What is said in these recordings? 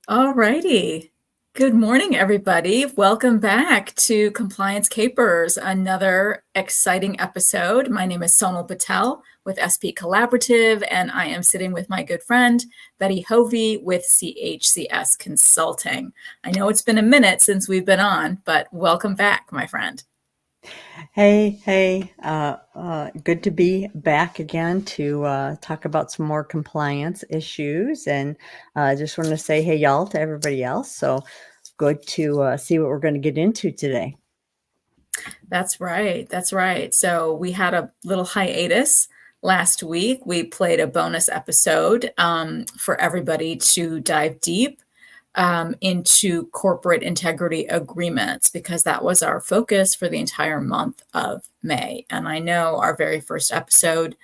All righty. Good morning, everybody. Welcome back to Compliance Capers, another exciting episode. My name is Sonal Patel with SP Collaborative, and I am sitting with my good friend, Betty Hovey with CHCS Consulting. I know it's been a minute since we've been on, but welcome back, my friend. Hey, good to be back again to talk about some more compliance issues. And I just want to say hey, y'all, to everybody else. So good to see what we're going to get into today. That's right. That's right. So we had a little hiatus last week. We played a bonus episode for everybody to dive deep into corporate integrity agreements because that was our focus for the entire month of May. And I know our very first episode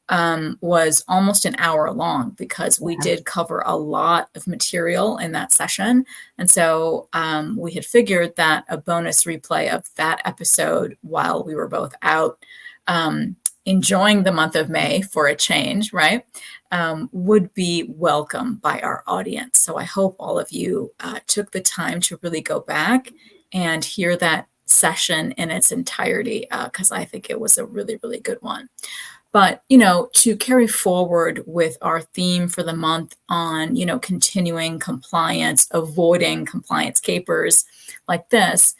was almost an hour long because we did cover a lot of material in that session. And so we had figured that a bonus replay of that episode while we were both out enjoying the month of May for a change, right, would be welcome by our audience. So I hope all of you took the time to really go back and hear that session in its entirety because I think it was a really, really good one. But, to carry forward with our theme for the month on, continuing compliance, avoiding compliance capers like this,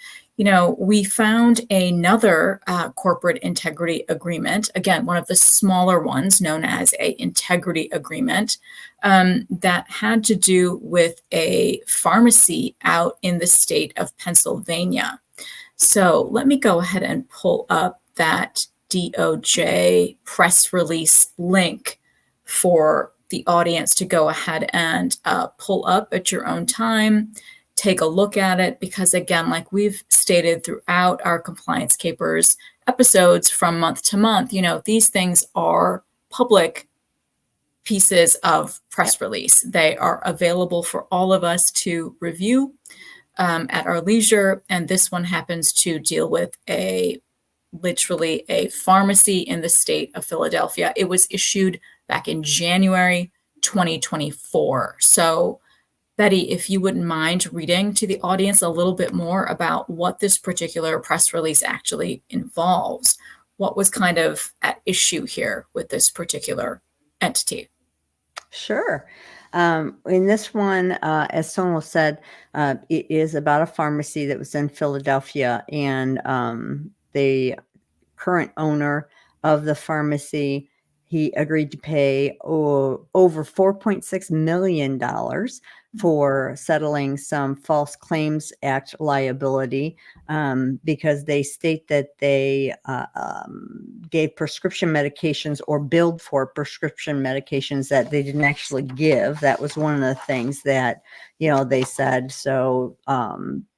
we found another corporate integrity agreement, again, one of the smaller ones known as a integrity agreement that had to do with a pharmacy out in the state of Pennsylvania. So let me go ahead and pull up that DOJ press release link for the audience to go ahead and pull up at your own time, take a look at it, because again, like we've stated throughout our Compliance Capers episodes from month to month, these things are public pieces of press release. They are available for all of us to review at our leisure, and this one happens to deal with literally a pharmacy in the state of Philadelphia. It was issued back in January 2024. So, Betty, if you wouldn't mind reading to the audience a little bit more about what this particular press release actually involves, what was kind of at issue here with this particular entity? Sure. In this one, as Sonal said, it is about a pharmacy that was in Philadelphia, and the current owner of the pharmacy, he agreed to pay over $4.6 million for settling some False Claims Act liability because they state that they gave prescription medications or billed for prescription medications that they didn't actually give. That was one of the things that, they said. So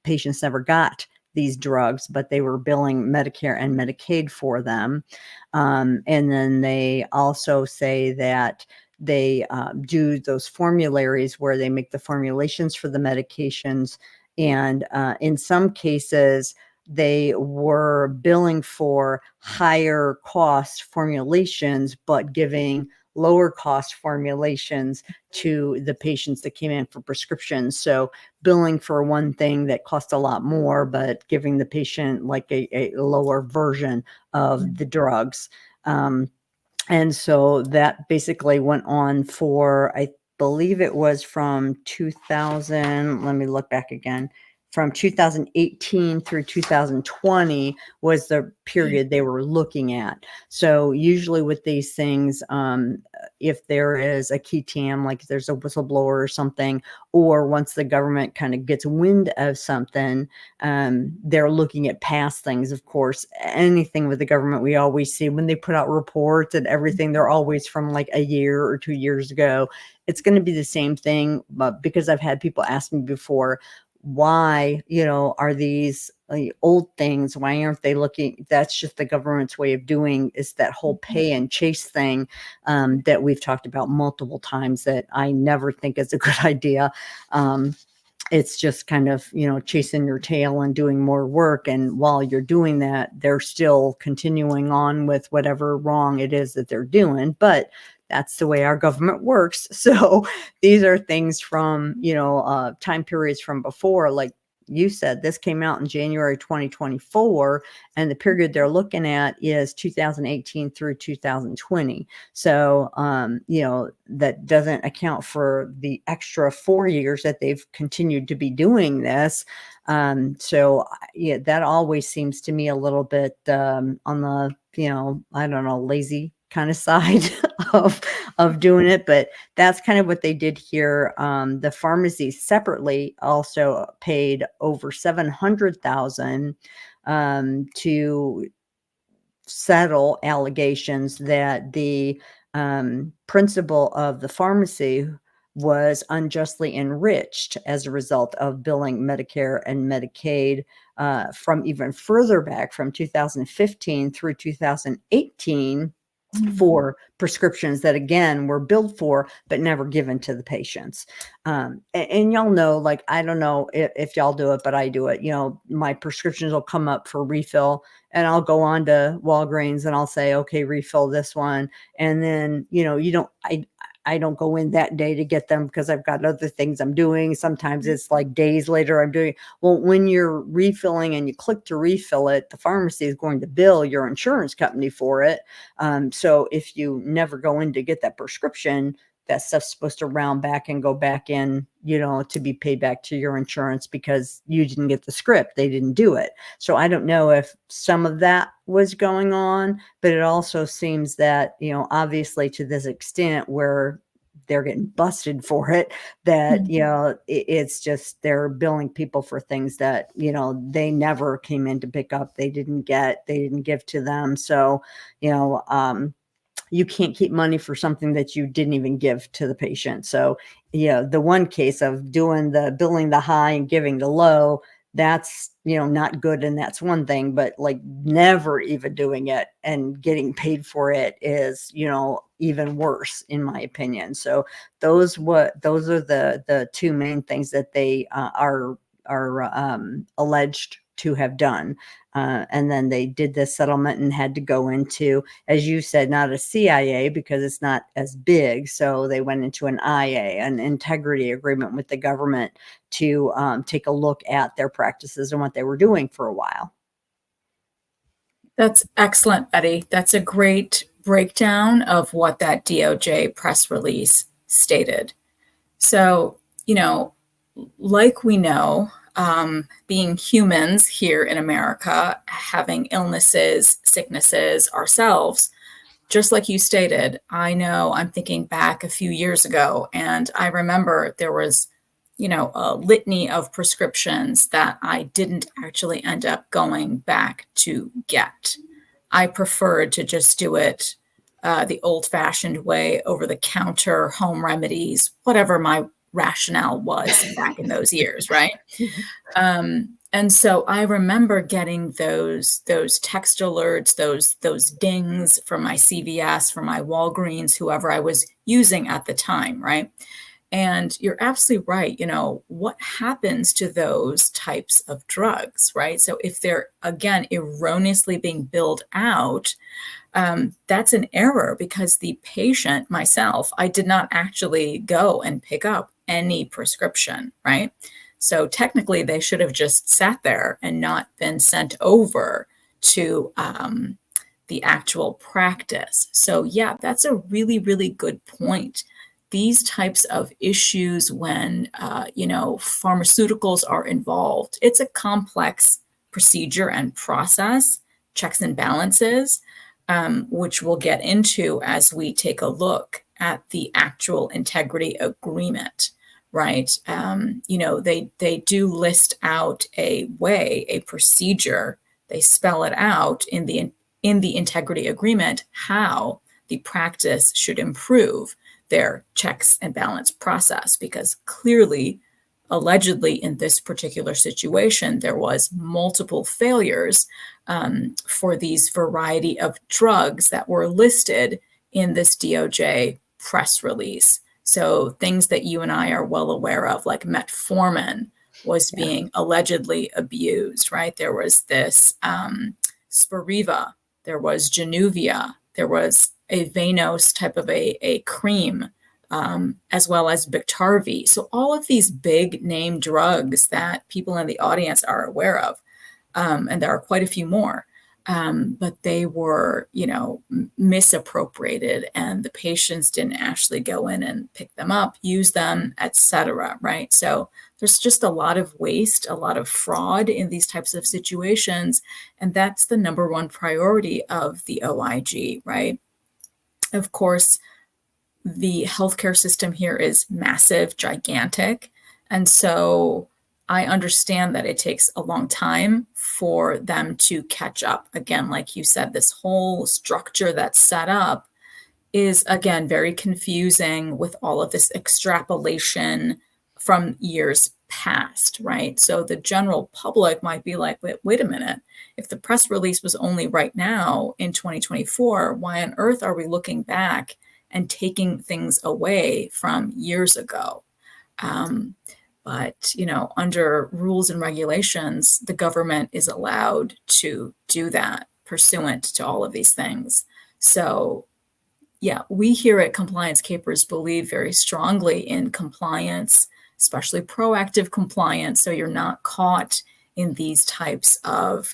patients never got these drugs, but they were billing Medicare and Medicaid for them. And then they also say that they do those formularies where they make the formulations for the medications. And in some cases, they were billing for higher cost formulations, but giving lower cost formulations to the patients that came in for prescriptions. So billing for one thing that cost a lot more, but giving the patient like a lower version of the drugs. And so that basically went on for, I believe it was from 2000, let me look back again, from 2018 through 2020 was the period they were looking at. So usually with these things, if there is a key tam, like there's a whistleblower or something, or once the government kind of gets wind of something, they're looking at past things. Of course, anything with the government, we always see when they put out reports and everything, they're always from like a year or 2 years ago. It's going to be the same thing, but because I've had people ask me before, why, are these old things, why aren't they looking? That's just the government's way of doing is that whole pay and chase thing that we've talked about multiple times that I never think is a good idea. It's just kind of, chasing your tail and doing more work. And while you're doing that, they're still continuing on with whatever wrong it is that they're doing. But that's the way our government works. So these are things from, time periods from before, like you said, this came out in January 2024, and the period they're looking at is 2018 through 2020. So, that doesn't account for the extra 4 years that they've continued to be doing this. So yeah, that always seems to me a little bit on the, I don't know, lazy kind of side of doing it, but that's kind of what they did here. The pharmacies separately also paid over 700,000 to settle allegations that the principal of the pharmacy was unjustly enriched as a result of billing Medicare and Medicaid from even further back, from 2015 through 2018, for prescriptions that again were billed for but never given to the patients. And y'all know, like, I don't know if y'all do it, but I do it. My prescriptions will come up for refill, and I'll go on to Walgreens and I'll say, okay, refill this one. And then, I don't go in that day to get them because I've got other things I'm doing. Sometimes it's like days later I'm doing. Well, when you're refilling and you click to refill it, the pharmacy is going to bill your insurance company for it. So if you never go in to get that prescription, that stuff's supposed to round back and go back in, to be paid back to your insurance because you didn't get the script. They didn't do it. So I don't know if some of that was going on, but it also seems that, obviously to this extent where they're getting busted for it, that, it's just they're billing people for things that, they never came in to pick up. They didn't give to them. So, you can't keep money for something that you didn't even give to the patient. So, the one case of doing the billing the high and giving the low, that's, not good. And that's one thing, but like never even doing it and getting paid for it is, even worse in my opinion. So those are the two main things that they are alleged to have done. And then they did this settlement and had to go into, as you said, not a CIA because it's not as big. So they went into an IA, an integrity agreement with the government, to take a look at their practices and what they were doing for a while. That's excellent, Betty. That's a great breakdown of what that DOJ press release stated. So, like we know, being humans here in America, having illnesses, sicknesses ourselves, just like you stated, I know I'm thinking back a few years ago, and I remember there was, a litany of prescriptions that I didn't actually end up going back to get. I preferred to just do it the old fashioned way, over the counter, home remedies, whatever my rationale was back in those years, right? And so I remember getting those text alerts, those dings from my CVS, from my Walgreens, whoever I was using at the time, right? And you're absolutely right. What happens to those types of drugs, right? So if they're, again, erroneously being billed out, that's an error because the patient, myself, I did not actually go and pick up any prescription, right? So technically, they should have just sat there and not been sent over to the actual practice. So yeah, that's a really, really good point. These types of issues when, pharmaceuticals are involved, it's a complex procedure and process, checks and balances, which we'll get into as we take a look at the actual integrity agreement, right? They do list out a procedure. They spell it out in the integrity agreement how the practice should improve their checks and balance process, because clearly, allegedly, in this particular situation, there was multiple failures for these variety of drugs that were listed in this DOJ press release. So things that you and I are well aware of, like metformin, was being allegedly abused, right? There was this Spiriva, there was Januvia, there was a Vanoss type of a cream, as well as Biktarvy. So all of these big name drugs that people in the audience are aware of, and there are quite a few more. But they were, misappropriated, and the patients didn't actually go in and pick them up, use them, etc. Right? So there's just a lot of waste, a lot of fraud in these types of situations, and that's the number one priority of the OIG, right? Of course, the healthcare system here is massive, gigantic. And so I understand that it takes a long time for them to catch up. Again, like you said, this whole structure that's set up is, again, very confusing with all of this extrapolation from years past, right? So the general public might be like, wait a minute. If the press release was only right now in 2024, why on earth are we looking back and taking things away from years ago? But, under rules and regulations, the government is allowed to do that pursuant to all of these things. So, yeah, we here at Compliance Capers believe very strongly in compliance, especially proactive compliance, so you're not caught in these types of,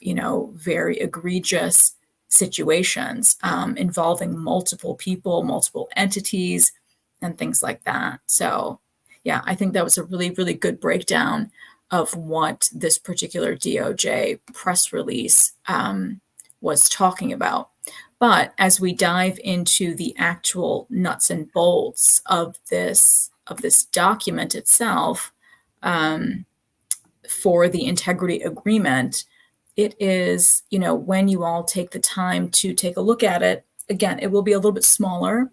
very egregious situations involving multiple people, multiple entities, and things like that. So, yeah, I think that was a really, really good breakdown of what this particular DOJ press release was talking about. But as we dive into the actual nuts and bolts of this document itself, for the integrity agreement, it is, when you all take the time to take a look at it, again, it will be a little bit smaller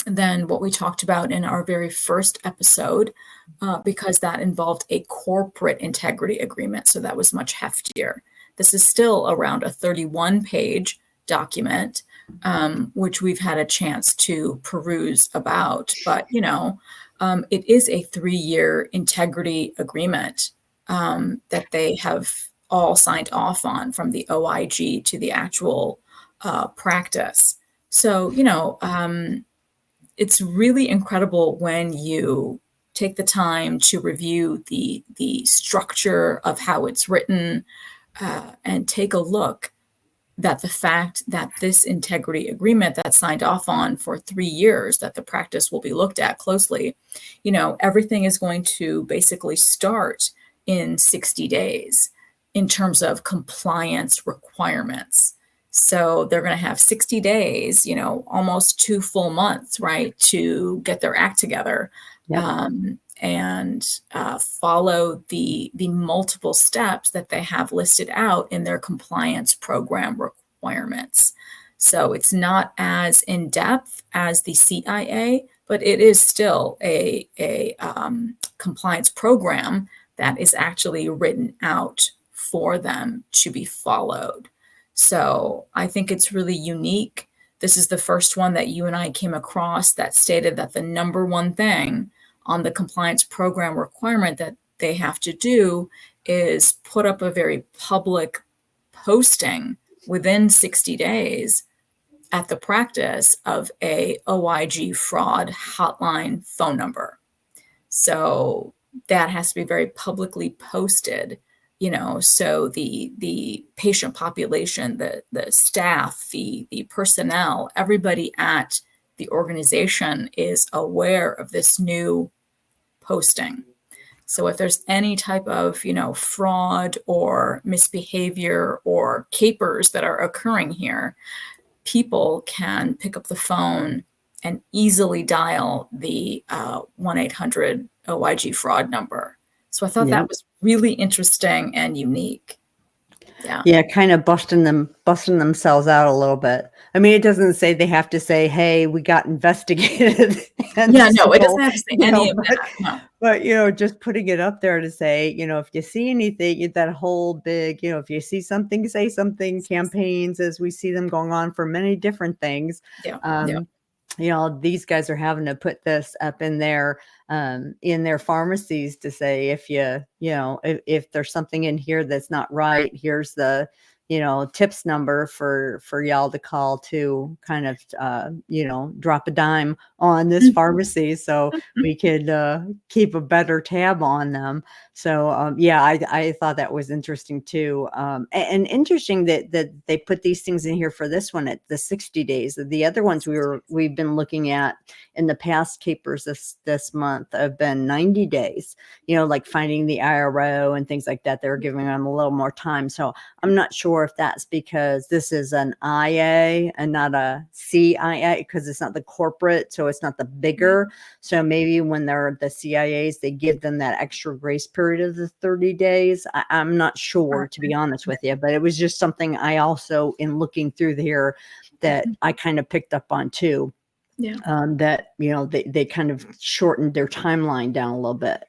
than what we talked about in our very first episode, because that involved a corporate integrity agreement. So that was much heftier. This is still around a 31-page document, which we've had a chance to peruse about. But, it is a 3-year integrity agreement that they have all signed off on, from the OIG to the actual practice. So, it's really incredible when you take the time to review the structure of how it's written, and take a look that the fact that this integrity agreement that's signed off on for 3 years, that the practice will be looked at closely, everything is going to basically start in 60 days in terms of compliance requirements. So they're going to have 60 days, almost 2 full months, right, to get their act together. Yep. And follow the multiple steps that they have listed out in their compliance program requirements. So it's not as in depth as the CIA, but it is still a compliance program that is actually written out for them to be followed. So I think it's really unique. This is the first one that you and I came across that stated that the number one thing on the compliance program requirement that they have to do is put up a very public posting within 60 days at the practice of a OIG fraud hotline phone number. So that has to be very publicly posted, so the patient population, the staff, the personnel, everybody at the organization is aware of this new posting. So if there's any type of, fraud or misbehavior or capers that are occurring here, people can pick up the phone and easily dial the 1-800 OIG fraud number. So I thought Yeah. that was really interesting and unique. Yeah. Yeah, kind of busting themselves out a little bit. I mean, it doesn't say they have to say, "Hey, we got investigated." And Yeah, no, it doesn't so, have to say any of but that. No. just putting it up there to say, if you see anything, that whole big, if you see something, say something, campaigns as we see them going on for many different things. Yeah. Yeah. These guys are having to put this up in their pharmacies to say, if if there's something in here that's not right, here's the tips number for y'all to call to kind of, drop a dime on this pharmacy so we could keep a better tab on them. So yeah, I thought that was interesting too, and interesting that they put these things in here for this one at the 60 days. The other ones we've been looking at in the past capers this month have been 90 days. Like finding the IRO and things like that. They were giving them a little more time. So I'm not sure if that's because this is an IA and not a CIA, because it's not the corporate, so it's not the bigger. So maybe when they're the CIAs, they give them that extra grace period of the 30 days. I'm not sure, to be honest with you, but it was just something I also, in looking through here, that I kind of picked up on too. Yeah. That, they kind of shortened their timeline down a little bit.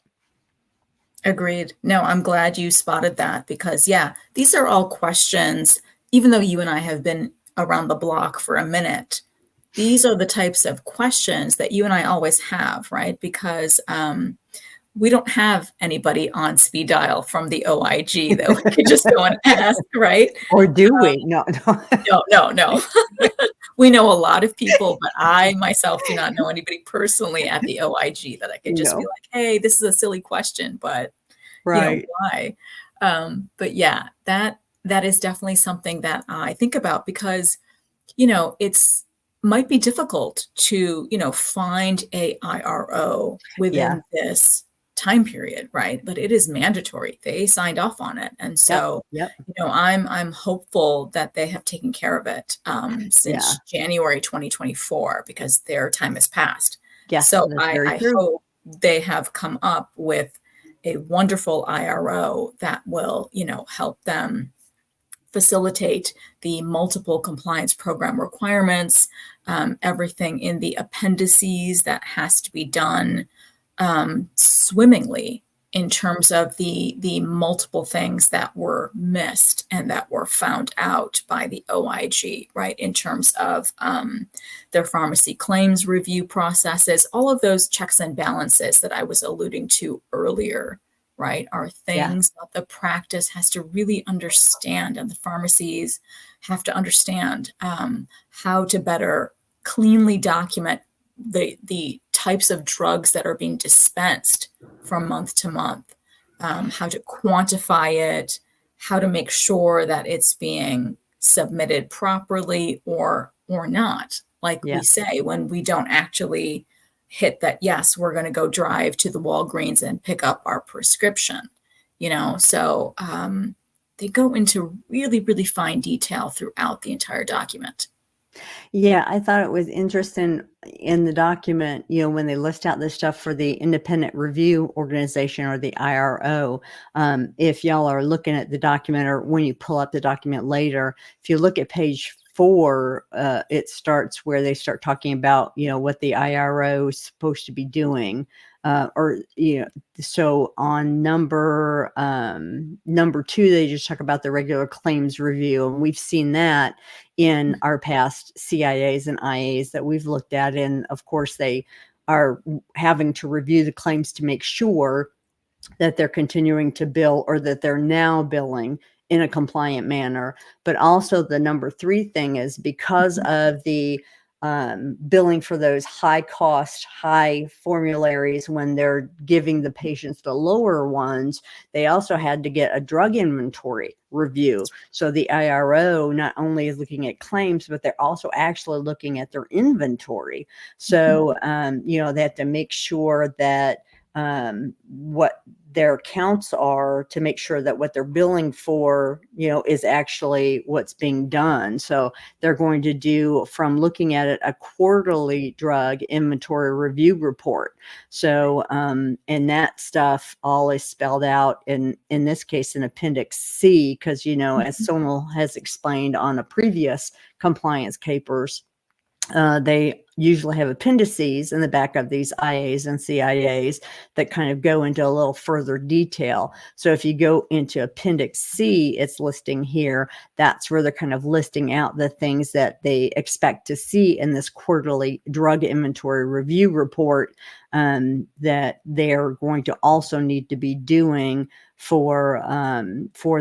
Agreed. No, I'm glad you spotted that because, yeah, these are all questions, even though you and I have been around the block for a minute, these are the types of questions that you and I always have, right? Because we don't have anybody on speed dial from the OIG that we could just go and ask, right? Or do we? No. No. We know a lot of people, but I myself do not know anybody personally at the OIG that I could just be like, hey, this is a silly question, but right. Why? But yeah, that is definitely something that I think about because, it's might be difficult to, find a IRO within this time period, right? But it is mandatory. They signed off on it. And so, Yep. I'm hopeful that they have taken care of it since January 2024 because their time has passed. Yes, so that's very I true. hope they have come up with a wonderful IRO that will, help them facilitate the multiple compliance program requirements, everything in the appendices that has to be done swimmingly in terms of the multiple things that were missed and that were found out by the OIG, right? In terms of their pharmacy claims review processes, all of those checks and balances that I was alluding to earlier, right, are things that the practice has to really understand, and the pharmacies have to understand how to better cleanly document the types of drugs that are being dispensed from month to month, how to quantify it, how to make sure that it's being submitted properly or not. Like we say, when we don't actually hit that, yes, we're going to go drive to the Walgreens and pick up our prescription, so they go into really, really fine detail throughout the entire document. Yeah, I thought it was interesting in the document, when they list out this stuff for the independent review organization or the IRO. If y'all are looking at the document or when you pull up the document later, if you look at page 4, it starts where they start talking about, what the IRO is supposed to be doing. So on number 2, they just talk about the regular claims review. And we've seen that in our past CIAs and IAs that we've looked at. And of course, they are having to review the claims to make sure that they're continuing to bill or that they're now billing in a compliant manner. But also the number 3 thing is because of the billing for those high cost, high formularies, when they're giving the patients the lower ones, they also had to get a drug inventory review. So the IRO not only is looking at claims, but they're also actually looking at their inventory. So, they have to make sure that what their counts are to make sure that what they're billing for, is actually what's being done. So they're going to do, from looking at it, a quarterly drug inventory review report. So, and that stuff all is spelled out in this case in Appendix C, because, as Sonal has explained on a previous compliance capers, they usually have appendices in the back of these IAs and CIAs that kind of go into a little further detail. So if you go into Appendix C, it's listing here, that's where they're kind of listing out the things that they expect to see in this quarterly drug inventory review report, that they're going to also need to be doing for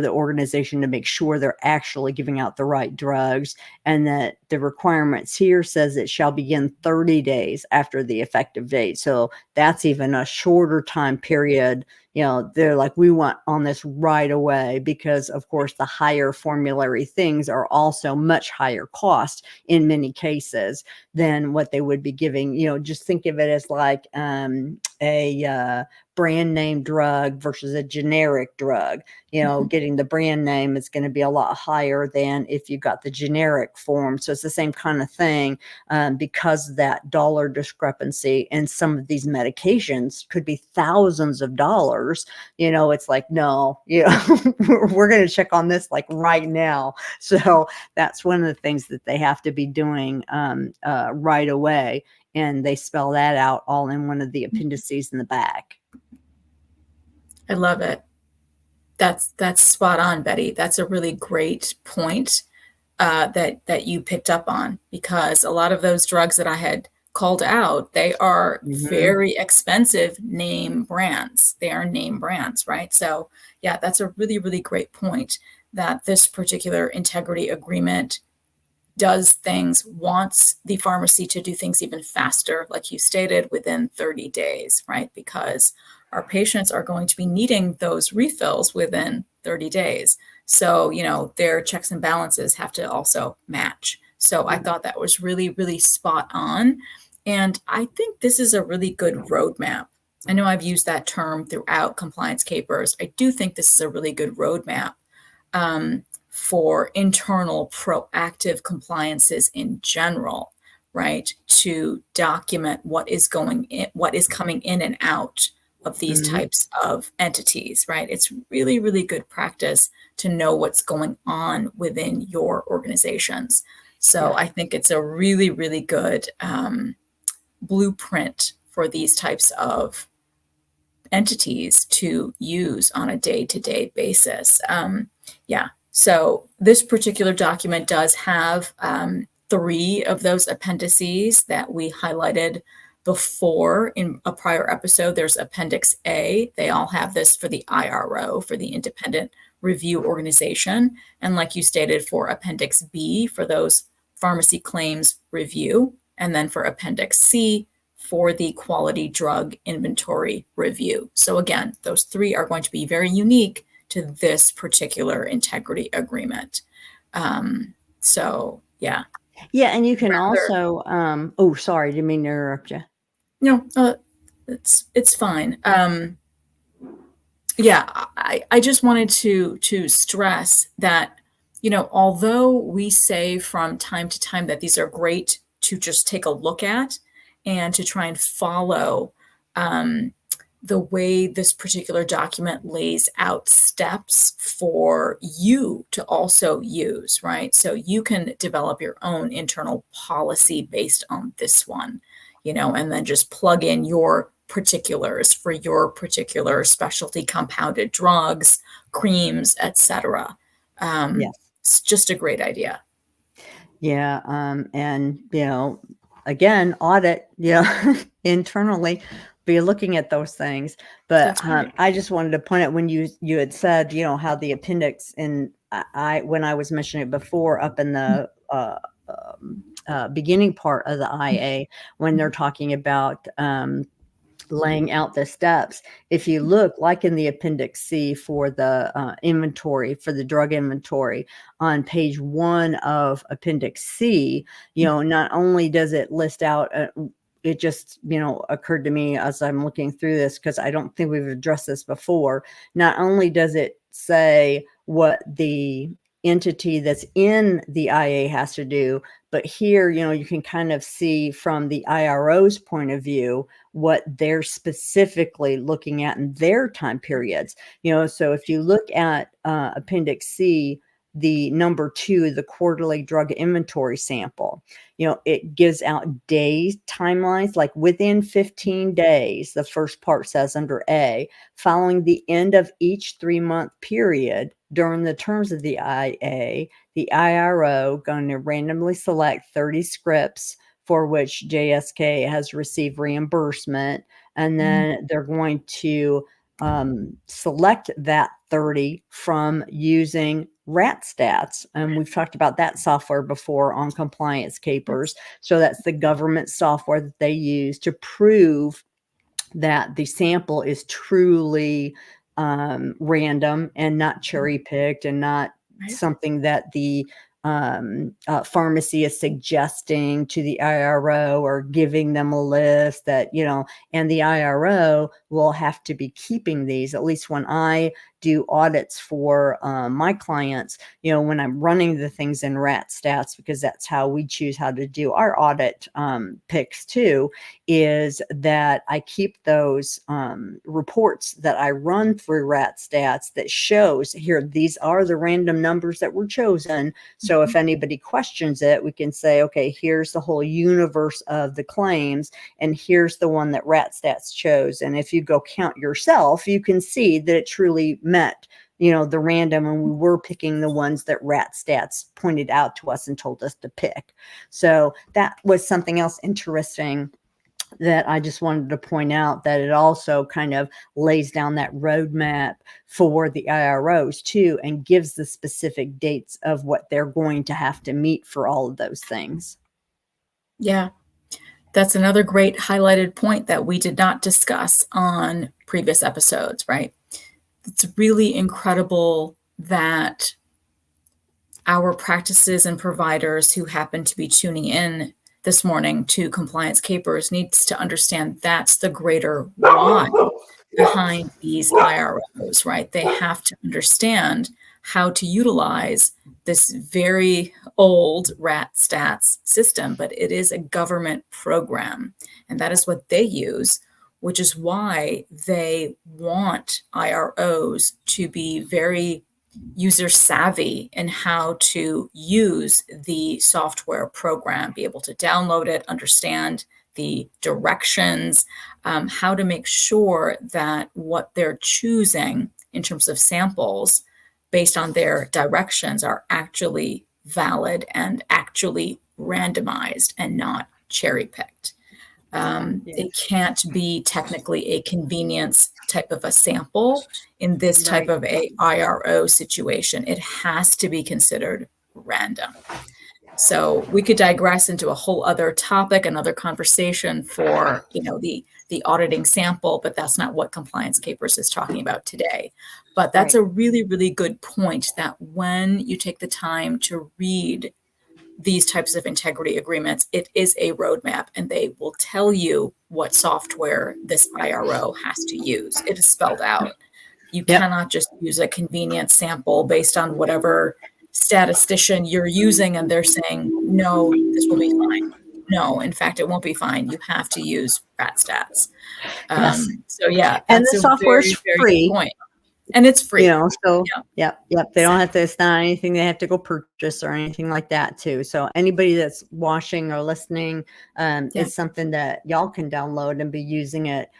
the organization to make sure they're actually giving out the right drugs, and that the requirements here says it shall begin 30 days after the effective date. So that's even a shorter time period. They're like, we want on this right away, because of course the higher formulary things are also much higher cost in many cases than what they would be giving. Just think of it as like a brand name drug versus a generic drug. Getting the brand name is going to be a lot higher than if you got the generic form. So it's the same kind of thing, because of that dollar discrepancy. And some of these medications could be thousands of dollars. It's like, no, we're going to check on this like right now. So that's one of the things that they have to be doing right away. And they spell that out all in one of the appendices in the back. I love it. That's spot on, Betty. That's a really great point that you picked up on, because a lot of those drugs that I had called out, they are very expensive name brands. They are name brands, right? So yeah, that's a really, really great point, that this particular integrity agreement wants the pharmacy to do things even faster, like you stated, within 30 days, right? Because our patients are going to be needing those refills within 30 days. So, their checks and balances have to also match. So I thought that was really, really spot on. And I think this is a really good roadmap. I know I've used that term throughout Compliance Capers. I do think this is a really good roadmap for internal proactive compliances in general, right? To document what is coming in and out of these types of entities, right? It's really, really good practice to know what's going on within your organizations. So I think it's a really, really good blueprint for these types of entities to use on a day-to-day basis. So this particular document does have 3 of those appendices that we highlighted before in a prior episode. There's Appendix A. They all have this for the IRO, for the Independent Review Organization. And like you stated, for Appendix B, for those pharmacy claims review. And then for Appendix C, for the Quality Drug Inventory Review. So again, those 3 are going to be very unique to this particular integrity agreement. Yeah. Yeah, and you can also, oh, sorry, didn't mean to interrupt you. No, it's fine. I just wanted to stress that, although we say from time to time that these are great to just take a look at and to try and follow, the way this particular document lays out steps for you to also use, right? So you can develop your own internal policy based on this one, and then just plug in your particulars for your particular specialty compounded drugs, creams, etc. Yes. It's just a great idea. Yeah. And, again, audit, internally, be looking at those things. But Right. I just wanted to point out when you had said, how the appendix, and when I was mentioning it before up in the beginning part of the IA, when they're talking about laying out the steps. If you look, like in the Appendix C for the inventory, for the drug inventory, on page 1 of Appendix C, not only does it list out, it just, occurred to me as I'm looking through this, because I don't think we've addressed this before. Not only does it say what the entity that's in the IA has to do, but here, you can kind of see from the IRO's point of view what they're specifically looking at in their time periods. So if you look at Appendix C, the number 2, the quarterly drug inventory sample, it gives out days timelines, like within 15 days, the first part says under A, following the end of each 3-month period during the terms of the IA, the IRO going to randomly select 30 scripts for which JSK has received reimbursement, and then they're going to select that 30 from using rat stats. And we've talked about that software before on compliance capers. So that's the government software that they use to prove that the sample is truly random and not cherry picked and not something that the pharmacy is suggesting to the IRO or giving them a list that, you know, and the IRO will have to be keeping these. At least when I do audits for my clients, you know, when I'm running the things in rat stats, because that's how we choose how to do our audit picks too, is that I keep those reports that I run through rat stats that shows here, these are the random numbers that were chosen. So if anybody questions it, we can say, okay, here's the whole universe of the claims, and here's the one that rat stats chose. And if you go count yourself, you can see that it truly met, you know, the random, and we were picking the ones that rat stats pointed out to us and told us to pick. So that was something else interesting that I just wanted to point out, that it also kind of lays down that roadmap for the IROs too, and gives the specific dates of what they're going to have to meet for all of those things. Yeah, that's another great highlighted point that we did not discuss on previous episodes, right? It's really incredible that our practices and providers who happen to be tuning in this morning to Compliance Capers needs to understand that's the greater why behind these IROs, right? They have to understand how to utilize this very old rat stats system, but it is a government program, and that is what they use, which is why they want IROs to be very user savvy in how to use the software program, be able to download it, understand the directions, how to make sure that what they're choosing in terms of samples based on their directions are actually valid and actually randomized and not cherry picked. It can't be technically a convenience type of a sample in this type of a IRO situation. It has to be considered random. So we could digress into a whole other topic, another conversation for, you know, the auditing sample, but that's not what Compliance Capers is talking about today. But that's a really, really good point, that when you take the time to read these types of integrity agreements, it is a roadmap, and they will tell you what software this IRO has to use. It is spelled out. You cannot just use a convenience sample based on whatever statistician you're using and they're saying, no, this will be fine. No, in fact, it won't be fine. You have to use rat stats. So yeah, and that's the a software very, is very free. good point. And it's free. You know, so yeah. They don't have to, it's not anything they have to go purchase or anything like that too. So anybody that's watching or listening, it's something that y'all can download and be using it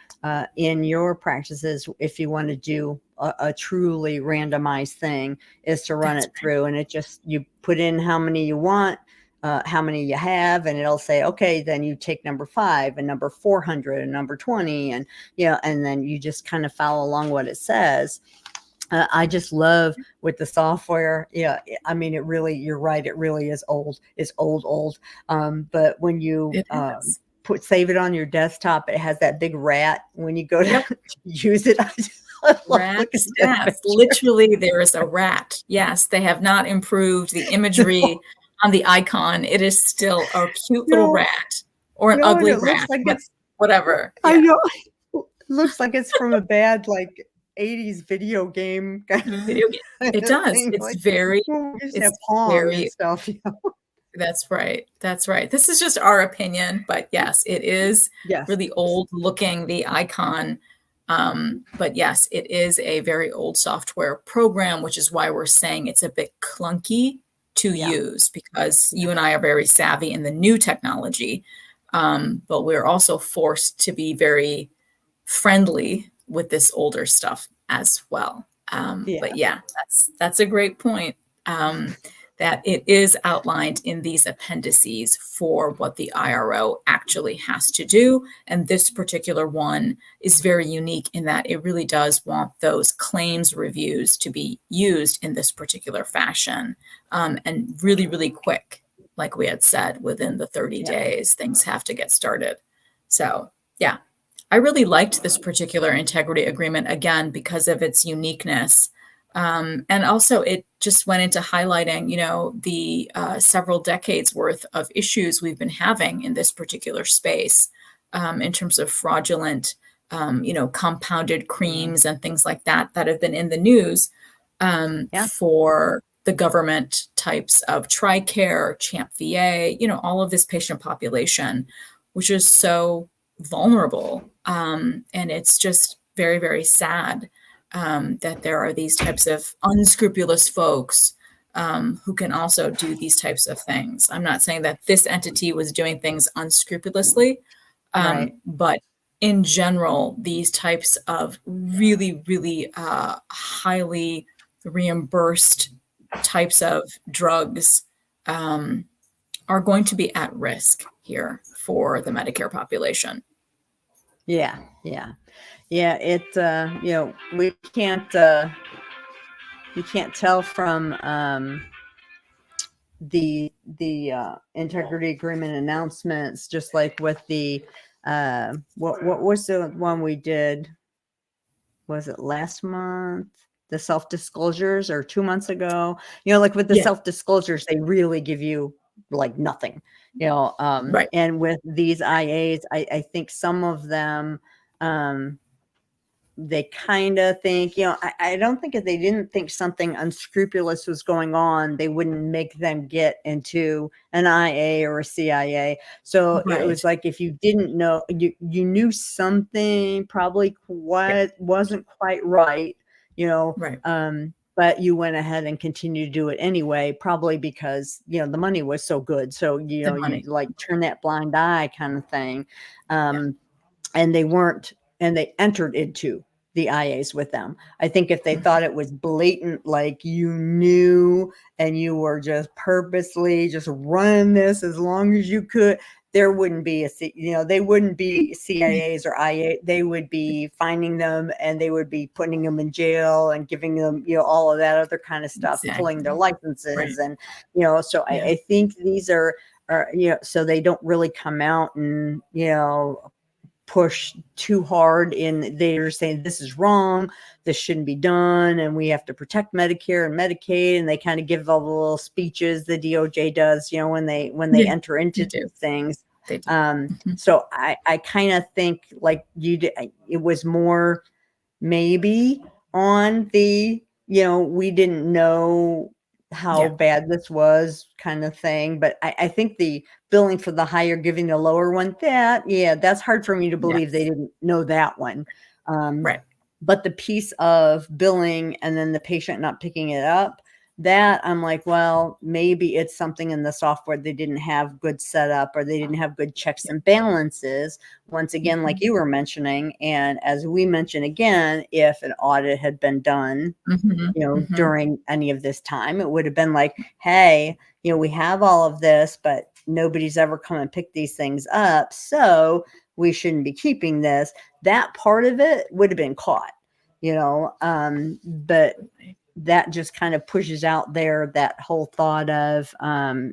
in your practices if you want to do a truly randomized thing, is to run it through, and it just, you put in how many you want, how many you have, and it'll say, okay, then you take number 5 and number 400 and number 20, and you know, and then you just kind of follow along what it says. I just love with the software. Yeah, I mean, it really, you're right, it really is old. It's old. But when you save it on your desktop, it has that big rat when you go to use it. Rat stats. Literally, there is a rat. Yes, they have not improved the imagery on the icon. It is still a cute little rat, or an ugly rat, like but whatever. I know. It looks like it's from a bad, like, 80s video game. Video game. It does. It's like, very, it's Pong and stuff. You know? That's right. That's right. This is just our opinion, but yes, it is really old looking, the icon. But yes, it is a very old software program, which is why we're saying it's a bit clunky to use, because you and I are very savvy in the new technology. But we're also forced to be very friendly with this older stuff as well. But yeah, that's a great point. that it is outlined in these appendices for what the IRO actually has to do. And this particular one is very unique in that it really does want those claims reviews to be used in this particular fashion, and really, really quick. Like we had said, within the 30 Yeah. days, things have to get started. So, yeah, I really liked this particular integrity agreement, again, because of its uniqueness. And also, it just went into highlighting, the several decades worth of issues we've been having in this particular space, in terms of fraudulent, compounded creams and things like that that have been in the news, Yeah. for the government types of TRICARE, CHAMP VA, all of this patient population, which is so vulnerable. And it's just very, very sad, that there are these types of unscrupulous folks, who can also do these types of things. I'm not saying that this entity was doing things unscrupulously, Right. but in general, these types of really, really highly reimbursed types of drugs, are going to be at risk here for the Medicare population. Yeah. Yeah. Yeah. We can't, you can't tell from, the integrity agreement announcements, just like with the, what was the one we did? Was it last month? The self disclosures, or 2 months ago? Like with the Yeah, self disclosures, they really give you like nothing, right. and with these IAs, I think some of them, um, they kind of think, I don't think if they didn't think something unscrupulous was going on, they wouldn't make them get into an IA or a CIA. So it Right. was like, if you didn't know, you knew something probably Yeah, quite wasn't quite right, right. but you went ahead and continued to do it anyway, probably because, the money was so good. So, The you money. like turn that blind eye kind of thing. Yeah, Um, and they weren't, and they entered into the IAs with them. I think if they thought it was blatant, like you knew and you were just purposely just running this as long as you could, there wouldn't be they wouldn't be CIAs or IA. They would be finding them, and they would be putting them in jail and giving them, all of that other kind of stuff, pulling their exactly. licenses. Right. And, so I, Yeah. I think these are, so they don't really come out and, push too hard, in they're saying this is wrong, this shouldn't be done, and we have to protect Medicare and Medicaid, and they kind of give all the little speeches the DOJ does, when they Yeah, enter they into do. these things. They do. um Mhm. so I kind of think, like you did, it was more maybe on the, we didn't know how Yeah. bad this was kind of thing. But I think the billing for the higher, giving the lower one, that's hard for me to believe they Yes. didn't know that one. Um, Right. but the piece of billing and then the patient not picking it up, that I'm like, well, maybe it's something in the software they didn't have good setup, or they didn't have good checks Yeah. and balances. Once again, like Mhm. you were mentioning, and as we mentioned again, if an audit had been done, Mhm. Mhm. during any of this time, it would have been like, hey, we have all of this, but nobody's ever come and picked these things up. So we shouldn't be keeping this. That part of it would have been caught, but Absolutely. that just kind of pushes out there that whole thought of,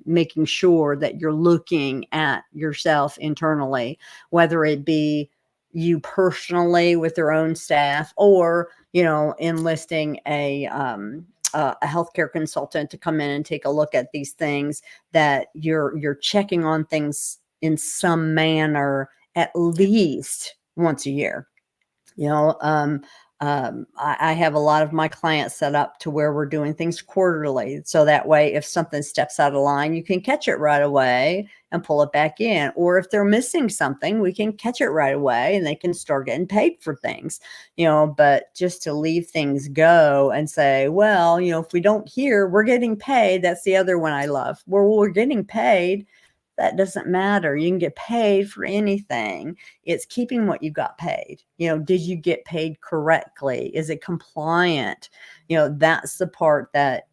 making sure that you're looking at yourself internally, whether it be you personally with your own staff, or enlisting a healthcare consultant to come in and take a look at these things, that you're checking on things in some manner at Yeah. least once a year. you know um, I have a lot of my clients set up to where we're doing things quarterly, so that way if something steps out of line, you can catch it right away and pull it back in. Or if they're missing something, we can catch it right away and they can start getting paid for things. But just to leave things go and say, well, if we don't hear, we're getting paid. That's the other one I love, where we're getting paid. that doesn't matter. You can get paid for anything. It's keeping what you got paid. Did you get paid correctly? Is it compliant? That's the part that,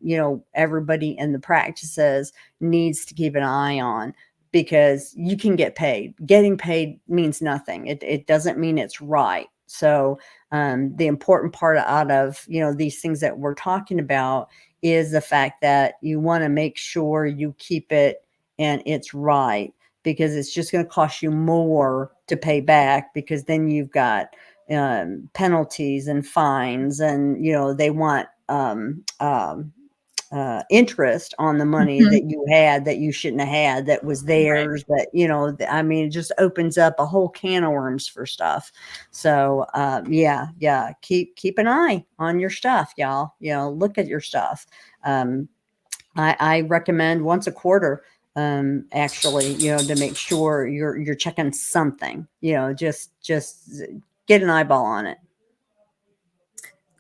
everybody in the practices needs to keep an eye on, because you can get paid. Getting paid means nothing. It doesn't mean it's right. So the important part out of, these things that we're talking about is the fact that you want to make sure you keep it and it's right, because it's just going to cost you more to pay back, because then you've got penalties and fines, and they want interest on the money Mhm. that you had that you shouldn't have had, that was Right. theirs, that it just opens up a whole can of worms for stuff. So yeah, keep an eye on your stuff, y'all. Look at your stuff. I recommend once a quarter, actually, to make sure you're checking something, just get an eyeball on it.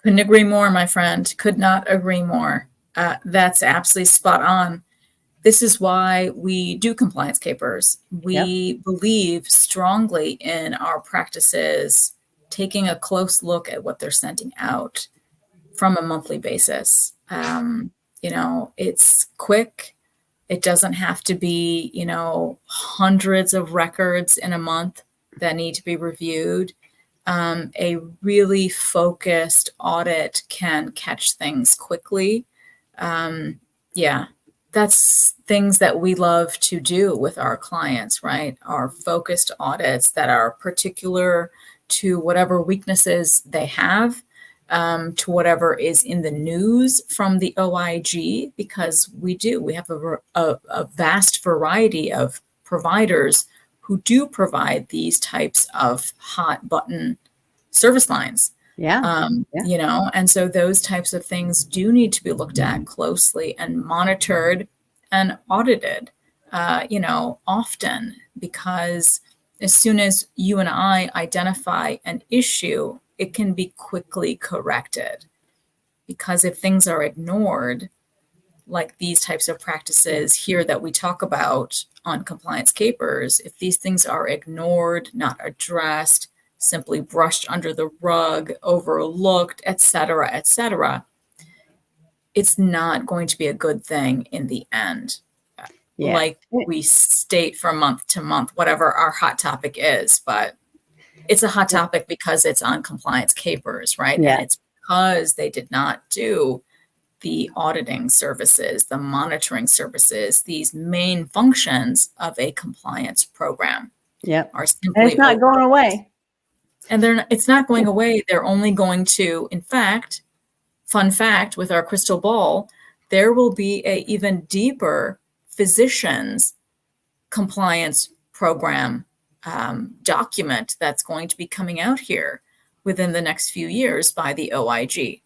Couldn't agree more, my friend. Could not agree more. That's absolutely spot on. This is why we do compliance capers. Yep. We believe strongly in our practices taking a close look at what they're sending out from a monthly basis. It's quick. It doesn't have to be, hundreds of records in a month that need to be reviewed. A really focused audit can catch things quickly. Yeah, that's things that we love to do with our clients, right? Our focused audits that are particular to whatever weaknesses they have, to whatever is in the news from the OIG, because we have a vast variety of providers who do provide these types of hot button service lines. Yeah. Yeah. And so those types of things do need to be looked at closely and monitored and audited, often, because as soon as you and I identify an issue, it can be quickly corrected. Because if things are ignored, like these types of practices here that we talk about on compliance capers, if these things are ignored, not addressed, simply brushed under the rug, overlooked, et cetera, it's not going to be a good thing in the end. Yeah. Like we state from month to month, whatever our hot topic is, but it's a hot topic because it's on compliance capers, right? Yeah. And it's because they did not do the auditing services, the monitoring services, these main functions of a compliance program Yep. are And it's simply not going overlooked. away. And it's not going away. They're only going to, in fact, fun fact with our crystal ball, there will be a even deeper physicians compliance program document that's going to be coming out here within the next few years by the OIG.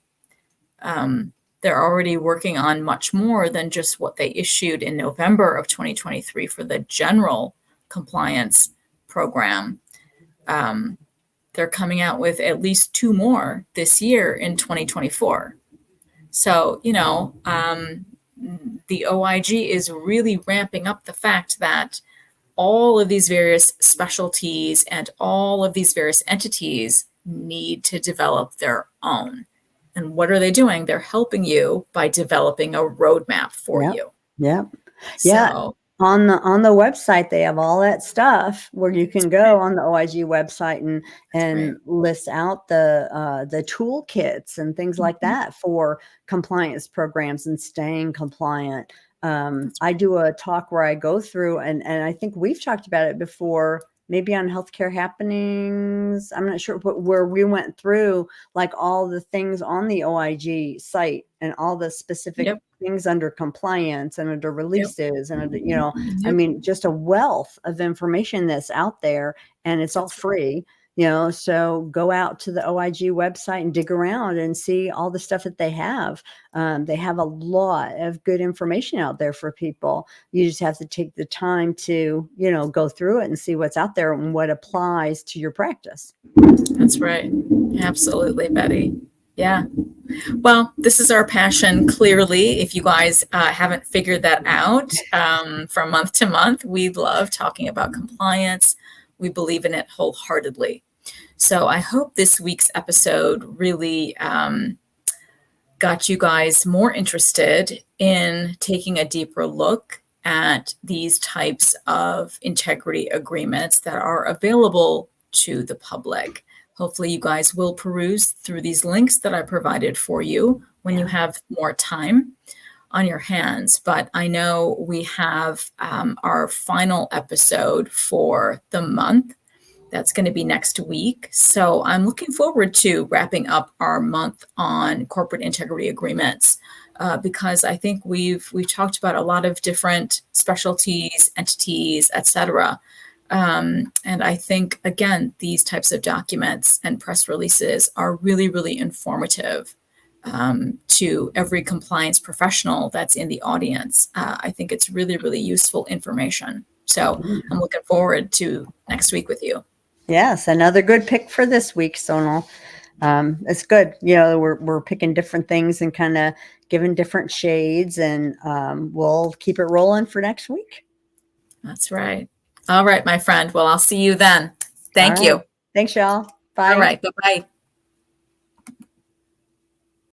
They're already working on much more than just what they issued in November of 2023 for the general compliance program. They're coming out with at least 2 more this year in 2024. So, the OIG is really ramping up the fact that all of these various specialties and all of these various entities need to develop their own. And what are they doing? They're helping you by developing a roadmap for Yep. you. Yep. Yeah. So, On the website, they have all that stuff where you can go on the OIG website and right. list out the toolkits and things like Mhm. that for compliance programs and staying compliant. That's I do a talk where I go through, and I think we've talked about it before, maybe on Healthcare Happenings. I'm not sure, but where we went through like all the things on the OIG site and all the specific Yep. things under compliance and under Yep. releases and under, I Yep. mean, just a wealth of information that's out there, and it's all That's right. free. So go out to the OIG website and dig around and see all the stuff that they have. They have a lot of good information out there for people. You just have to take the time to, go through it and see what's out there and what applies to your practice. That's right. Absolutely, Betty. Yeah. Well, this is our passion, clearly. If you guys haven't figured that out, from month to month, we love talking about compliance. We believe in it wholeheartedly. So I hope this week's episode really got you guys more interested in taking a deeper look at these types of integrity agreements that are available to the public. Hopefully, you guys will peruse through these links that I provided for you when you have more time on your hands. But I know we have our final episode for the month. That's going to be next week. So I'm looking forward to wrapping up our month on corporate integrity agreements, because I think we've talked about a lot of different specialties, entities, etc. And I think, again, these types of documents and press releases are really, really informative to every compliance professional that's in the audience. I think it's really, really useful information. So I'm looking forward to next week with you. Yes, another good pick for this week, Sonal. It's good. We're picking different things and kind of giving different shades, and we'll keep it rolling for next week. That's right. All right, my friend. Well, I'll see you then. Thank All right. you. Thanks, y'all. Bye. All right. Bye-bye.